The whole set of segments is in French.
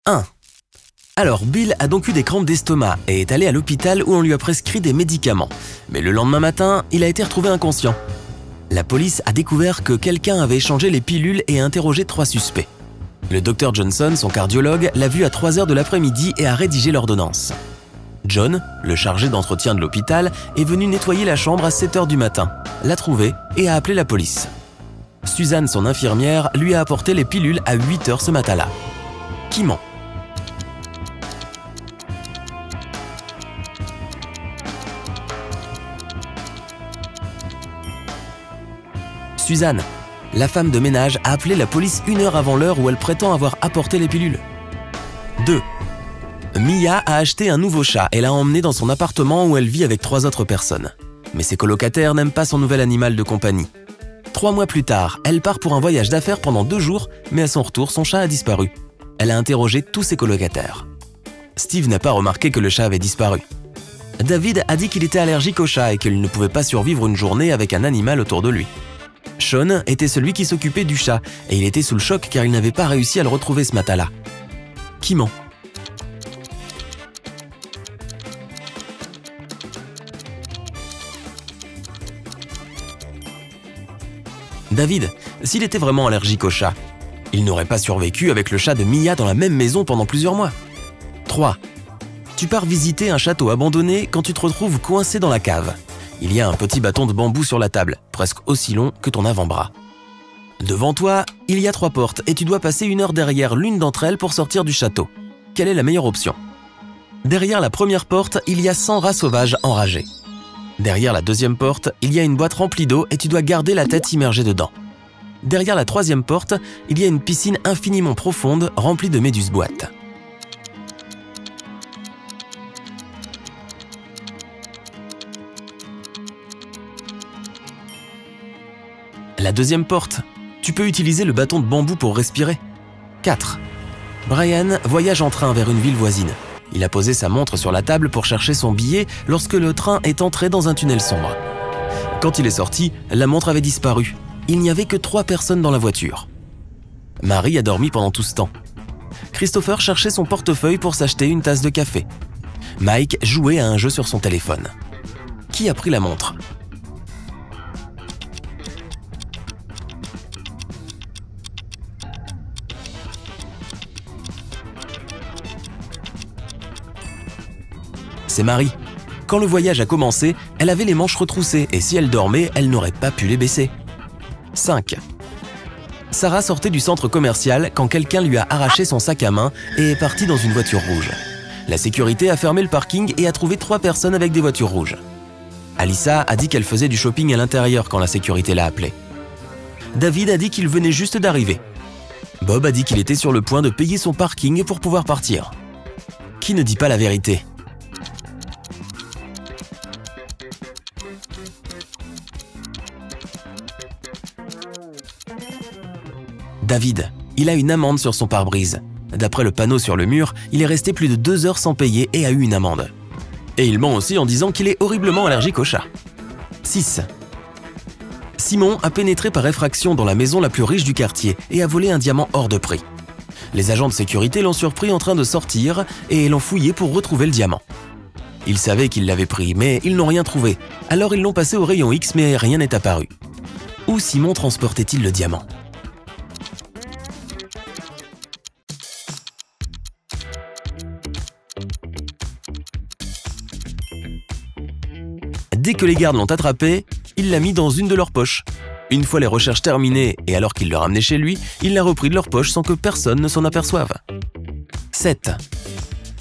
1. Alors, Bill a donc eu des crampes d'estomac et est allé à l'hôpital où on lui a prescrit des médicaments. Mais le lendemain matin, il a été retrouvé inconscient. La police a découvert que quelqu'un avait échangé les pilules et a interrogé 3 suspects. Le Dr Johnson, son cardiologue, l'a vu à 3h de l'après-midi et a rédigé l'ordonnance. John, le chargé d'entretien de l'hôpital, est venu nettoyer la chambre à 7h du matin, l'a trouvé et a appelé la police. Suzanne, son infirmière, lui a apporté les pilules à 8h ce matin-là. Qui ment? Suzanne, la femme de ménage, a appelé la police 1 heure avant l'heure où elle prétend avoir apporté les pilules. 2. Mia a acheté un nouveau chat et l'a emmené dans son appartement où elle vit avec 3 autres personnes. Mais ses colocataires n'aiment pas son nouvel animal de compagnie. 3 mois plus tard, elle part pour un voyage d'affaires pendant 2 jours, mais à son retour, son chat a disparu. Elle a interrogé tous ses colocataires. Steve n'a pas remarqué que le chat avait disparu. David a dit qu'il était allergique au chat et qu'il ne pouvait pas survivre une journée avec un animal autour de lui. Sean était celui qui s'occupait du chat et il était sous le choc car il n'avait pas réussi à le retrouver ce matin-là. Qui ment? David, s'il était vraiment allergique au chat, il n'aurait pas survécu avec le chat de Mia dans la même maison pendant plusieurs mois. 3. Tu pars visiter un château abandonné quand tu te retrouves coincé dans la cave. Il y a un petit bâton de bambou sur la table, presque aussi long que ton avant-bras. Devant toi, il y a 3 portes et tu dois passer 1 heure derrière l'une d'entre elles pour sortir du château. Quelle est la meilleure option? Derrière la première porte, il y a 100 rats sauvages enragés. Derrière la deuxième porte, il y a une boîte remplie d'eau et tu dois garder la tête immergée dedans. Derrière la troisième porte, il y a une piscine infiniment profonde remplie de méduses-boîtes. La deuxième porte, tu peux utiliser le bâton de bambou pour respirer. 4. Brian voyage en train vers une ville voisine. Il a posé sa montre sur la table pour chercher son billet lorsque le train est entré dans un tunnel sombre. Quand il est sorti, la montre avait disparu. Il n'y avait que 3 personnes dans la voiture. Marie a dormi pendant tout ce temps. Christopher cherchait son portefeuille pour s'acheter une tasse de café. Mike jouait à un jeu sur son téléphone. Qui a pris la montre? C'est Marie. Quand le voyage a commencé, elle avait les manches retroussées et si elle dormait, elle n'aurait pas pu les baisser. 5. Sarah sortait du centre commercial quand quelqu'un lui a arraché son sac à main et est parti dans une voiture rouge. La sécurité a fermé le parking et a trouvé 3 personnes avec des voitures rouges. Alyssa a dit qu'elle faisait du shopping à l'intérieur quand la sécurité l'a appelée. David a dit qu'il venait juste d'arriver. Bob a dit qu'il était sur le point de payer son parking pour pouvoir partir. Qui ne dit pas la vérité? David, il a une amende sur son pare-brise. D'après le panneau sur le mur, il est resté plus de 2 heures sans payer et a eu une amende. Et il ment aussi en disant qu'il est horriblement allergique au chat. 6. Simon a pénétré par effraction dans la maison la plus riche du quartier et a volé un diamant hors de prix. Les agents de sécurité l'ont surpris en train de sortir et l'ont fouillé pour retrouver le diamant. Ils savaient qu'il l'avait pris, mais ils n'ont rien trouvé. Alors ils l'ont passé au rayon X, mais rien n'est apparu. Où Simon transportait-il le diamant? Dès que les gardes l'ont attrapé, il l'a mis dans une de leurs poches. Une fois les recherches terminées et alors qu'il le ramenait chez lui, il l'a repris de leur poche sans que personne ne s'en aperçoive. 7.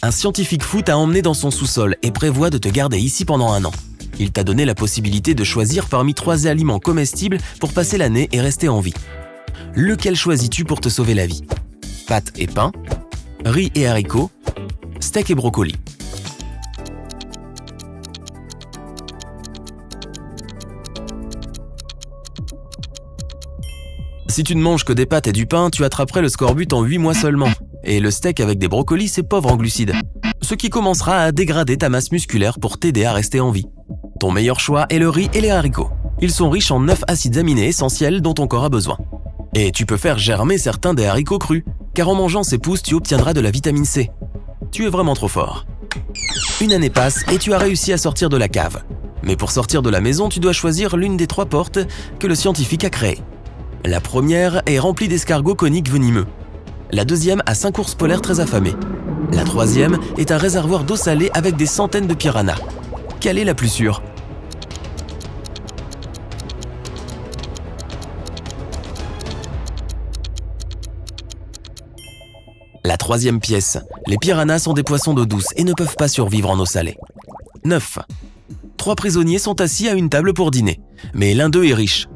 Un scientifique fou t'a emmené dans son sous-sol et prévoit de te garder ici pendant 1 an. Il t'a donné la possibilité de choisir parmi 3 aliments comestibles pour passer l'année et rester en vie. Lequel choisis-tu pour te sauver la vie? Pâtes et pain, riz et haricots, steak et brocoli. Si tu ne manges que des pâtes et du pain, tu attraperais le scorbut en 8 mois seulement. Et le steak avec des brocolis, c'est pauvre en glucides. Ce qui commencera à dégrader ta masse musculaire pour t'aider à rester en vie. Ton meilleur choix est le riz et les haricots. Ils sont riches en 9 acides aminés essentiels dont ton corps a besoin. Et tu peux faire germer certains des haricots crus. car en mangeant ces pousses, tu obtiendras de la vitamine C. Tu es vraiment trop fort. Une année passe et tu as réussi à sortir de la cave. Mais pour sortir de la maison, tu dois choisir l'une des 3 portes que le scientifique a créées. La première est remplie d'escargots coniques venimeux. La deuxième a 5 ours polaires très affamés. La troisième est un réservoir d'eau salée avec des centaines de piranhas. Quelle est la plus sûre? La troisième pièce. Les piranhas sont des poissons d'eau douce et ne peuvent pas survivre en eau salée. 9. 3 prisonniers sont assis à une table pour dîner, mais l'un d'eux est riche.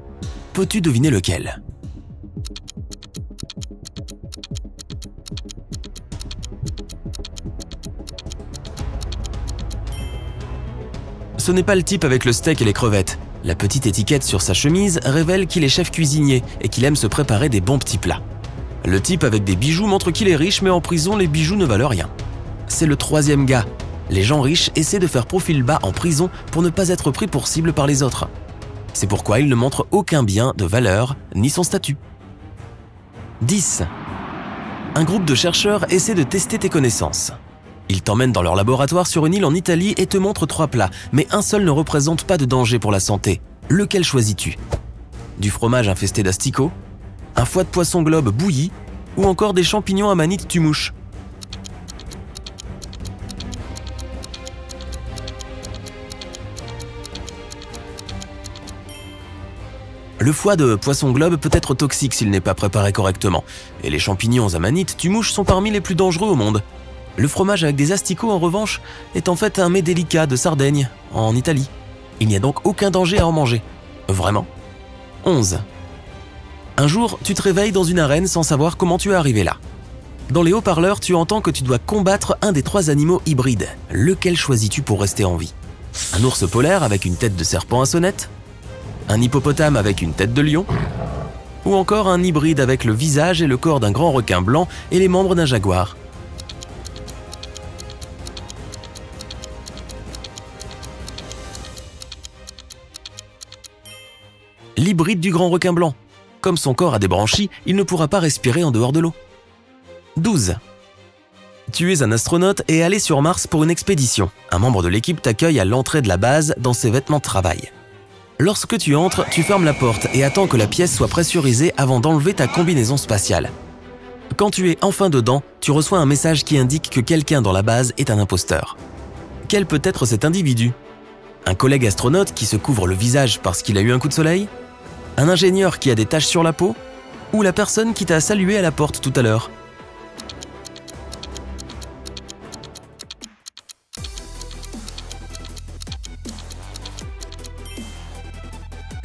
Peux-tu deviner lequel? Ce n'est pas le type avec le steak et les crevettes. La petite étiquette sur sa chemise révèle qu'il est chef cuisinier et qu'il aime se préparer des bons petits plats. Le type avec des bijoux montre qu'il est riche, mais en prison, les bijoux ne valent rien. C'est le troisième gars. Les gens riches essaient de faire profil bas en prison pour ne pas être pris pour cible par les autres. C'est pourquoi ils ne montrent aucun bien de valeur ni son statut. 10. Un groupe de chercheurs essaie de tester tes connaissances. Ils t'emmènent dans leur laboratoire sur une île en Italie et te montrent 3 plats, mais un seul ne représente pas de danger pour la santé. Lequel choisis-tu? Du fromage infesté d'asticots, un foie de poisson globe bouilli ou encore des champignons amanites tumouche? Le foie de poisson globe peut être toxique s'il n'est pas préparé correctement, et les champignons amanites tumouche sont parmi les plus dangereux au monde. Le fromage avec des asticots, en revanche, est en fait un mets délicat de Sardaigne, en Italie. Il n'y a donc aucun danger à en manger. Vraiment. 11. Un jour, tu te réveilles dans une arène sans savoir comment tu es arrivé là. Dans les haut-parleurs, tu entends que tu dois combattre un des 3 animaux hybrides. Lequel choisis-tu pour rester en vie? Un ours polaire avec une tête de serpent à sonnette? Un hippopotame avec une tête de lion? Ou encore un hybride avec le visage et le corps d'un grand requin blanc et les membres d'un jaguar? L'hybride du grand requin blanc. Comme son corps a des branchies, il ne pourra pas respirer en dehors de l'eau. 12. Tu es un astronaute et allé sur Mars pour une expédition. Un membre de l'équipe t'accueille à l'entrée de la base dans ses vêtements de travail. Lorsque tu entres, tu fermes la porte et attends que la pièce soit pressurisée avant d'enlever ta combinaison spatiale. Quand tu es enfin dedans, tu reçois un message qui indique que quelqu'un dans la base est un imposteur. Quel peut être cet individu? Un collègue astronaute qui se couvre le visage parce qu'il a eu un coup de soleil? Un ingénieur qui a des taches sur la peau? Ou la personne qui t'a salué à la porte tout à l'heure?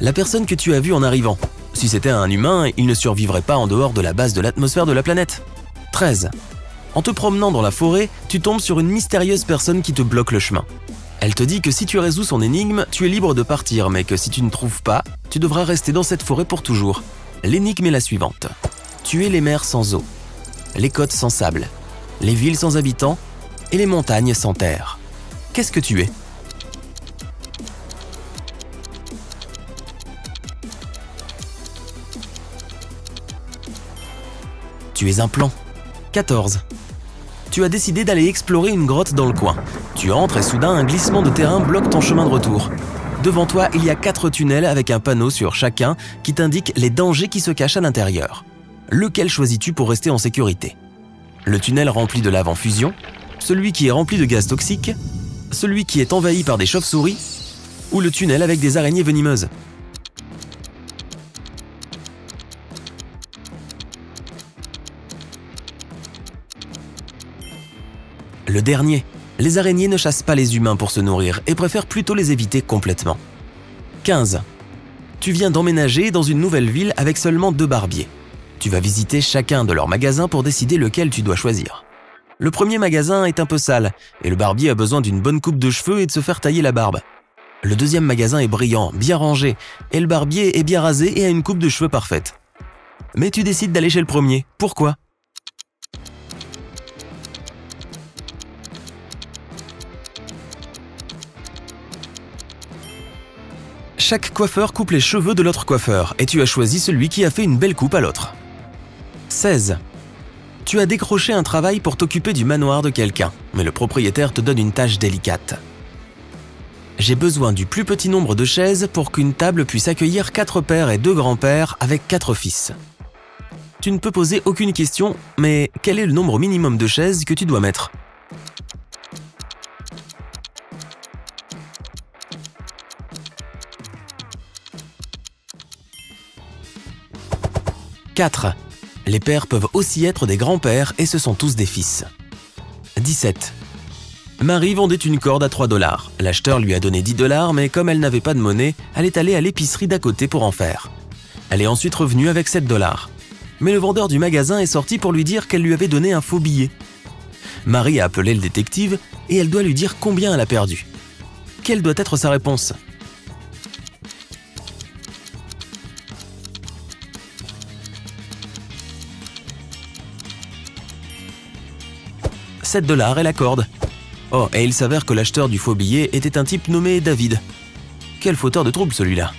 La personne que tu as vue en arrivant. Si c'était un humain, il ne survivrait pas en dehors de la base de l'atmosphère de la planète. 13. En te promenant dans la forêt, tu tombes sur une mystérieuse personne qui te bloque le chemin. Elle te dit que si tu résous son énigme, tu es libre de partir, mais que si tu ne trouves pas, tu devras rester dans cette forêt pour toujours. L'énigme est la suivante. Tu es les mers sans eau, les côtes sans sable, les villes sans habitants et les montagnes sans terre. Qu'est-ce que tu es? Tu es un plan. 14. Tu as décidé d'aller explorer une grotte dans le coin. Tu entres et soudain un glissement de terrain bloque ton chemin de retour. Devant toi, il y a 4 tunnels avec un panneau sur chacun qui t'indique les dangers qui se cachent à l'intérieur. Lequel choisis-tu pour rester en sécurité? Le tunnel rempli de lave en fusion, celui qui est rempli de gaz toxiques, celui qui est envahi par des chauves-souris ou le tunnel avec des araignées venimeuses? Le dernier. Les araignées ne chassent pas les humains pour se nourrir et préfèrent plutôt les éviter complètement. 15. Tu viens d'emménager dans une nouvelle ville avec seulement 2 barbiers. Tu vas visiter chacun de leurs magasins pour décider lequel tu dois choisir. Le premier magasin est un peu sale et le barbier a besoin d'une bonne coupe de cheveux et de se faire tailler la barbe. Le deuxième magasin est brillant, bien rangé et le barbier est bien rasé et a une coupe de cheveux parfaite. Mais tu décides d'aller chez le premier. Pourquoi? Chaque coiffeur coupe les cheveux de l'autre coiffeur et tu as choisi celui qui a fait une belle coupe à l'autre. 16. Tu as décroché un travail pour t'occuper du manoir de quelqu'un, mais le propriétaire te donne une tâche délicate. J'ai besoin du plus petit nombre de chaises pour qu'une table puisse accueillir 4 pères et 2 grands-pères avec 4 fils. Tu ne peux poser aucune question, mais quel est le nombre minimum de chaises que tu dois mettre? « 4. Les pères peuvent aussi être des grands-pères et ce sont tous des fils. 17. Marie vendait une corde à 3 $. L'acheteur lui a donné 10 $, mais comme elle n'avait pas de monnaie, elle est allée à l'épicerie d'à côté pour en faire. Elle est ensuite revenue avec 7 $. Mais le vendeur du magasin est sorti pour lui dire qu'elle lui avait donné un faux billet. Marie a appelé le détective et elle doit lui dire combien elle a perdu. Quelle doit être sa réponse? « 7 $ et la corde. Oh, et il s'avère que l'acheteur du faux billet était un type nommé David. Quel fauteur de trouble celui-là.